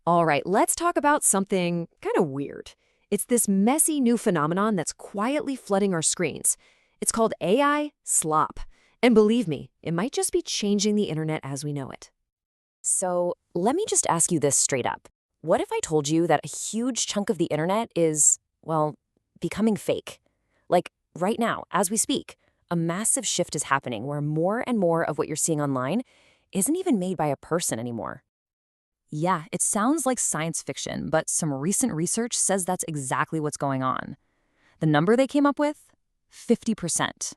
All right, let's talk about something kind of weird. It's this messy new phenomenon that's quietly flooding our screens. It's called AI Slop. And believe me, it might just be changing the internet as we know it. So let me just ask you this straight up. What if I told you that a huge chunk of the internet is, well, becoming fake? Like right now, as we speak, a massive shift is happening where more and more of what you're seeing online isn't even made by a person anymore. Yeah, it sounds like science fiction, but some recent research says that's exactly what's going on. The number they came up with? 50%.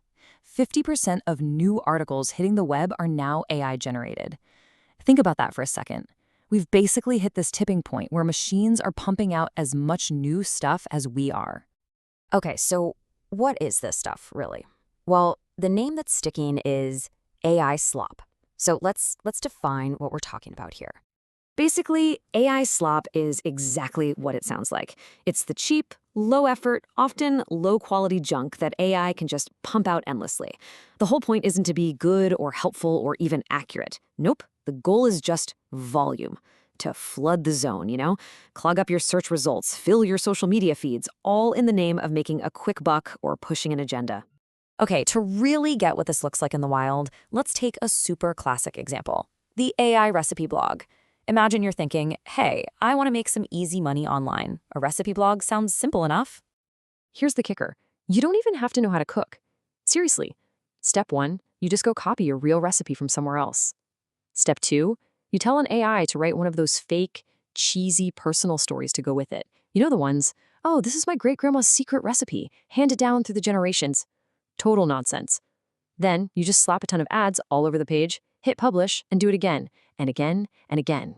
50% of new articles hitting the web are now AI generated. Think about that for a second. We've basically hit this tipping point where machines are pumping out as much new stuff as we are. Okay, so what is this stuff, really? Well, the name that's sticking is AI Slop. So let's define what we're talking about here. Basically, AI slop is exactly what it sounds like. It's the cheap, low-effort, often low-quality junk that AI can just pump out endlessly. The whole point isn't to be good or helpful or even accurate. Nope, the goal is just volume. To flood the zone, Clog up your search results, fill your social media feeds, all in the name of making a quick buck or pushing an agenda. Okay, to really get what this looks like in the wild, let's take a super classic example. The AI recipe blog. Imagine you're thinking, hey, I want to make some easy money online. A recipe blog sounds simple enough. Here's the kicker. You don't even have to know how to cook. Seriously. Step 1, you just go copy your real recipe from somewhere else. Step 2, you tell an AI to write one of those fake, cheesy personal stories to go with it. You know the ones, oh, this is my great-grandma's secret recipe, handed down through the generations. Total nonsense. Then you just slap a ton of ads all over the page, hit publish, and do it again, and again, and again.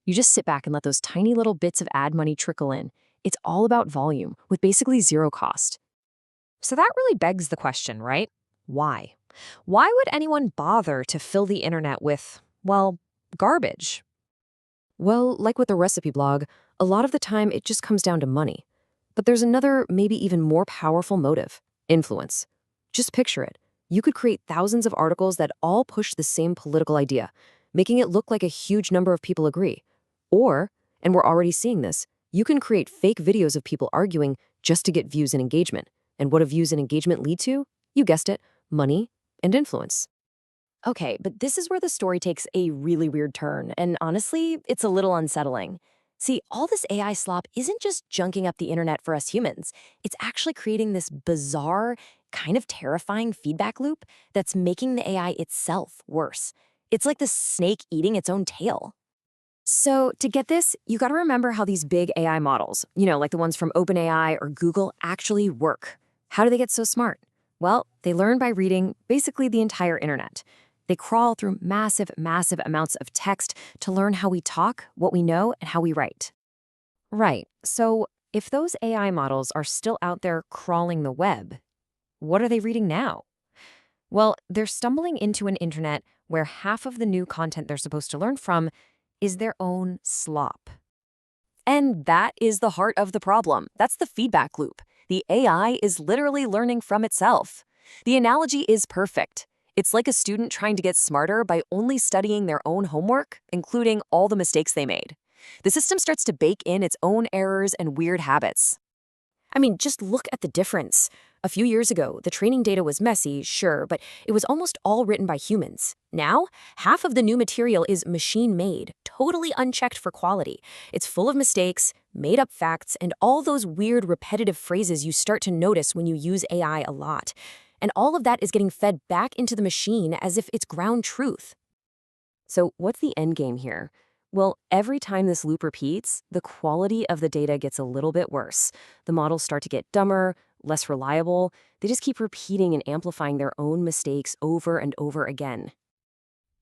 You just sit back and let those tiny little bits of ad money trickle in. It's all about volume, with basically zero cost. So that really begs the question, right? Why? Why would anyone bother to fill the internet with, well, garbage? Well, like with the recipe blog, a lot of the time it just comes down to money. But there's another, maybe even more powerful motive: influence. Just picture it. You could create thousands of articles that all push the same political idea, making it look like a huge number of people agree. Or, and we're already seeing this, you can create fake videos of people arguing just to get views and engagement. And what do views and engagement lead to? You guessed it, money and influence. Okay, but this is where the story takes a really weird turn, and honestly, it's a little unsettling. See, all this AI slop isn't just junking up the internet for us humans. It's actually creating this bizarre, kind of terrifying feedback loop that's making the AI itself worse. It's like the snake eating its own tail. So to get this, you got to remember how these big AI models, like the ones from OpenAI or Google, actually work. How do they get so smart? Well, they learn by reading basically the entire internet. They crawl through massive, massive amounts of text to learn how we talk, what we know, and how we write. Right, so if those AI models are still out there crawling the web, what are they reading now? Well, they're stumbling into an internet where half of the new content they're supposed to learn from is their own slop. And that is the heart of the problem. That's the feedback loop. The AI is literally learning from itself. The analogy is perfect. It's like a student trying to get smarter by only studying their own homework, including all the mistakes they made. The system starts to bake in its own errors and weird habits. I mean, just look at the difference. A few years ago, the training data was messy, sure, but it was almost all written by humans. Now, half of the new material is machine-made, totally unchecked for quality. It's full of mistakes, made-up facts, and all those weird repetitive phrases you start to notice when you use AI a lot. And all of that is getting fed back into the machine as if it's ground truth. So what's the end game here? Well, every time this loop repeats, the quality of the data gets a little bit worse. The models start to get dumber, less reliable. They just keep repeating and amplifying their own mistakes over and over again.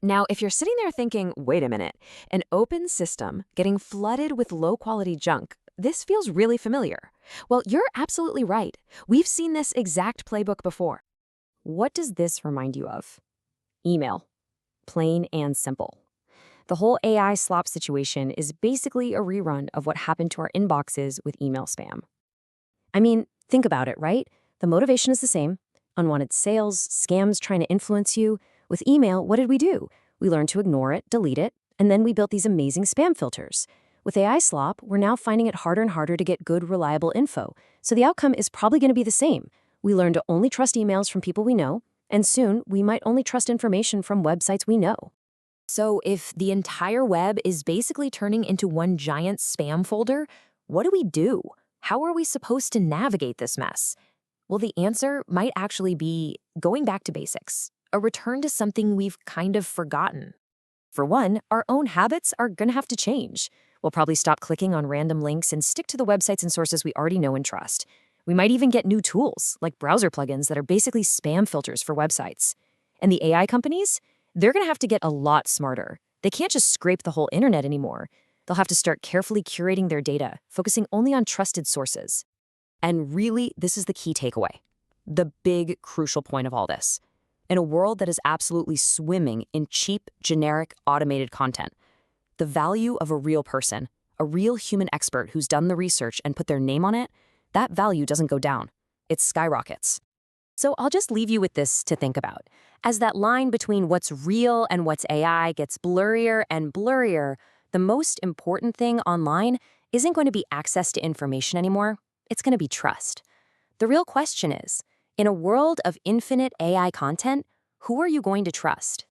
Now, if you're sitting there thinking, wait a minute, an open system getting flooded with low-quality junk, this feels really familiar. Well, you're absolutely right. We've seen this exact playbook before. What does this remind you of? Email. Plain and simple. The whole AI slop situation is basically a rerun of what happened to our inboxes with email spam. I mean, think about it, right? The motivation is the same. Unwanted sales, scams trying to influence you. With email, what did we do? We learned to ignore it, delete it, and then we built these amazing spam filters. With AI Slop, we're now finding it harder and harder to get good, reliable info. So the outcome is probably going to be the same. We learn to only trust emails from people we know, and soon we might only trust information from websites we know. So if the entire web is basically turning into one giant spam folder, what do we do? How are we supposed to navigate this mess? Well, the answer might actually be going back to basics, a return to something we've kind of forgotten. For one, our own habits are going to have to change. We'll probably stop clicking on random links and stick to the websites and sources we already know and trust. We might even get new tools, like browser plugins that are basically spam filters for websites. And the AI companies? They're going to have to get a lot smarter. They can't just scrape the whole internet anymore. They'll have to start carefully curating their data, focusing only on trusted sources. And really, this is the key takeaway. The big, crucial point of all this. In a world that is absolutely swimming in cheap, generic, automated content, the value of a real person, a real human expert who's done the research and put their name on it, that value doesn't go down. It skyrockets. So I'll just leave you with this to think about. As that line between what's real and what's AI gets blurrier and blurrier, the most important thing online isn't going to be access to information anymore. It's going to be trust. The real question is, in a world of infinite AI content, who are you going to trust?